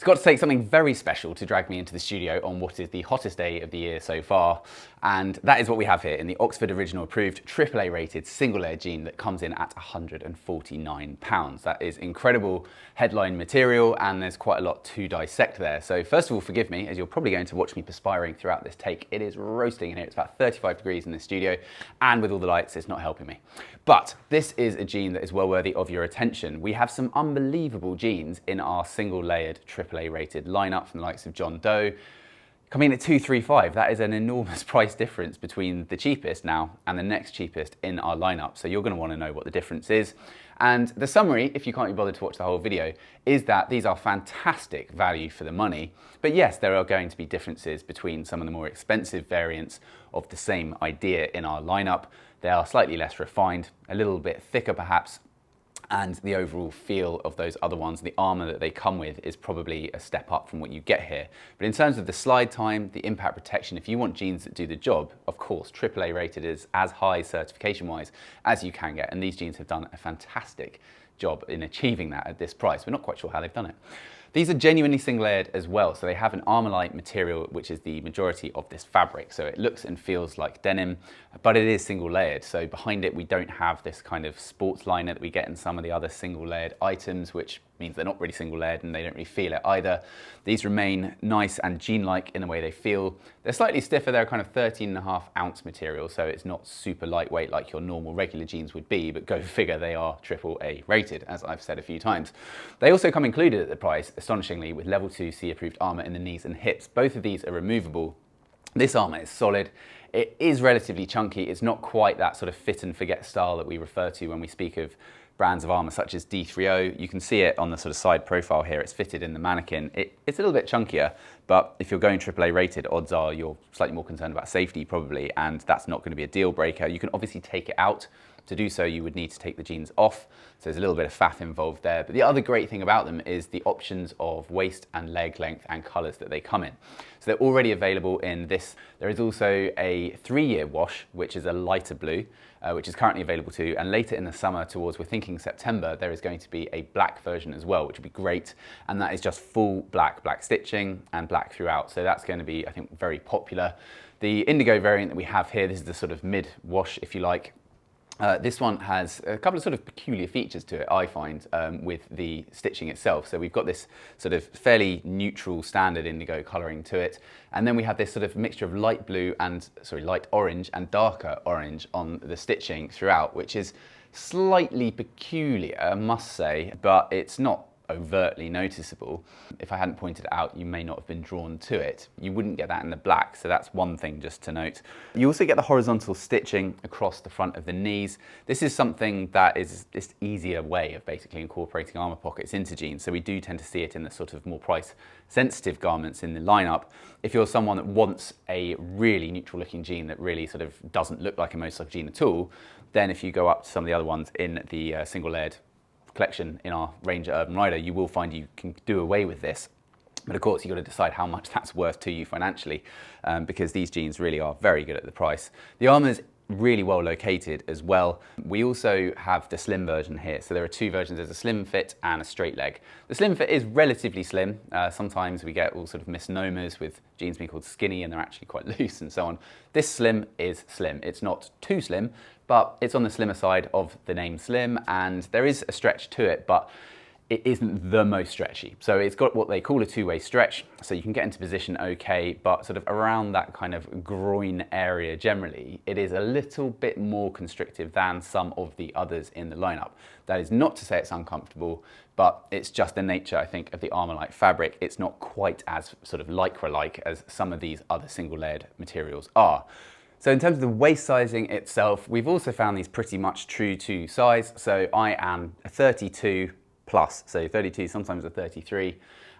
It's got to take something very special to drag me into the studio on what is the hottest day of the year so far, and that is what we have here in the Oxford Original approved AAA rated single layer jean that comes in at £149. That is incredible headline material, and there's quite a lot to dissect there. So first of all, forgive me, as you're probably going to watch me perspiring throughout this take. It is roasting in here. It's about 35 degrees in this studio, and with all the lights, it's not helping me. But this is a jean that is well worthy of your attention. We have some unbelievable jeans in our single layered AAA rated lineup from the likes of John Doe, coming in at £235. That is an enormous price difference between the cheapest now and the next cheapest in our lineup. So you're going to want to know what the difference is. And the summary, if you can't be bothered to watch the whole video, is that these are fantastic value for the money. But yes, there are going to be differences between some of the more expensive variants of the same idea in our lineup. They are slightly less refined, a little bit thicker perhaps, and the overall feel of those other ones, the armour that they come with, is probably a step up from what you get here. But in terms of the slide time, the impact protection, if you want jeans that do the job, of course, AAA rated is as high certification-wise as you can get, and these jeans have done a fantastic job in achieving that at this price. We're not quite sure how they've done it. These are genuinely single layered as well, so they have an Armourlite material, which is the majority of this fabric. So it looks and feels like denim, but it is single layered. So behind it, we don't have this kind of sports liner that we get in some of the other single layered items, which means they're not really single layered and they don't really feel it either. These remain nice and jean-like in the way they feel. They're slightly stiffer. They're kind of 13.5 ounce material, so it's not super lightweight like your normal regular jeans would be, but go figure, they are AAA rated, as I've said a few times. They also come included at the price, astonishingly, with level 2 C approved armour in the knees and hips. Both of these are removable. This armour is solid. It is relatively chunky. It's not quite that sort of fit and forget style that we refer to when we speak of brands of armour such as D3O. You can see it on the sort of side profile here. It's fitted in the mannequin. It's a little bit chunkier, but if you're going AAA rated, odds are you're slightly more concerned about safety probably, and that's not going to be a deal breaker. You can obviously take it out. To do so, you would need to take the jeans off, so there's a little bit of faff involved there. But the other great thing about them is the options of waist and leg length and colours that they come in. So they're already available in this. There is also a 3-year wash, which is a lighter blue, which is currently available too. And later in the summer, towards, we're thinking September, there is going to be a black version as well, which would be great. And that is just full black stitching and black throughout. So that's going to be, I think, very popular. The indigo variant that we have here, this is the sort of mid wash, if you like. This one has a couple of sort of peculiar features to it, I find, with the stitching itself. So we've got this sort of fairly neutral standard indigo colouring to it. And then we have this sort of mixture of light blue and, light orange and darker orange on the stitching throughout, which is slightly peculiar, I must say, but it's not overtly noticeable. If I hadn't pointed it out, you may not have been drawn to it. You wouldn't get that in the black, so that's one thing just to note. You also get the horizontal stitching across the front of the knees. This is something that is this easier way of basically incorporating armour pockets into jeans, so we do tend to see it in the sort of more price sensitive garments in the lineup. If you're someone that wants a really neutral looking jean that really sort of doesn't look like a motorcycle jean at all, then if you go up to some of the other ones in the single layered collection in our range at Urban Rider, you will find you can do away with this. But of course, you've got to decide how much that's worth to you financially, because these jeans really are very good at the price. The armour's really well located as well. We also have the slim version here. So there are two versions. There's a slim fit and a straight leg. The slim fit is relatively slim. Sometimes we get all sort of misnomers with jeans being called skinny and they're actually quite loose and so on. This slim is slim. It's not too slim, but it's on the slimmer side of the name slim, and there is a stretch to it, but it isn't the most stretchy. So it's got what they call a two-way stretch, so you can get into position okay, but sort of around that kind of groin area generally, it is a little bit more constrictive than some of the others in the lineup. That is not to say it's uncomfortable, but it's just the nature, I think, of the Armourlite fabric. It's not quite as sort of lycra-like as some of these other single-layered materials are. So in terms of the waist sizing itself, we've also found these pretty much true to size. So I am a 32 plus, so 32, sometimes a 33.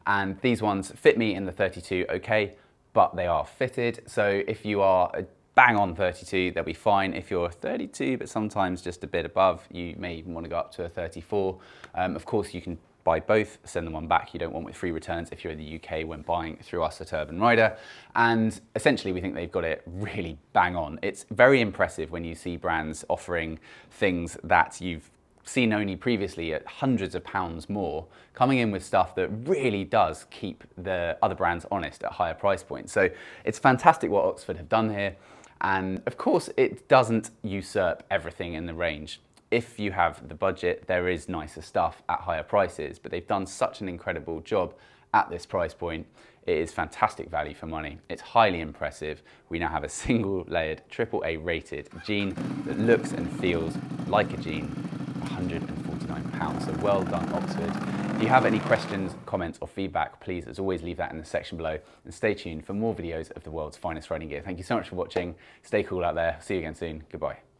And these ones fit me in the 32 okay, but they are fitted. So if you are a bang on 32, they'll be fine. If you're 32, but sometimes just a bit above, you may even want to go up to a 34. Of course, you can buy both, send them one back. You don't want with free returns if you're in the UK when buying through us at Urban Rider. And essentially we think they've got it really bang on. It's very impressive when you see brands offering things that you've seen only previously at hundreds of pounds more, coming in with stuff that really does keep the other brands honest at higher price points. So it's fantastic what Oxford have done here. And of course, it doesn't usurp everything in the range. If you have the budget, there is nicer stuff at higher prices, but they've done such an incredible job at this price point. It is fantastic value for money. It's highly impressive. We now have a single layered AAA rated jean that looks and feels like a jean, £149. So well done, Oxford. If you have any questions, comments or feedback, please, as always, leave that in the section below and stay tuned for more videos of the world's finest riding gear. Thank you so much for watching. Stay cool out there. See you again soon. Goodbye.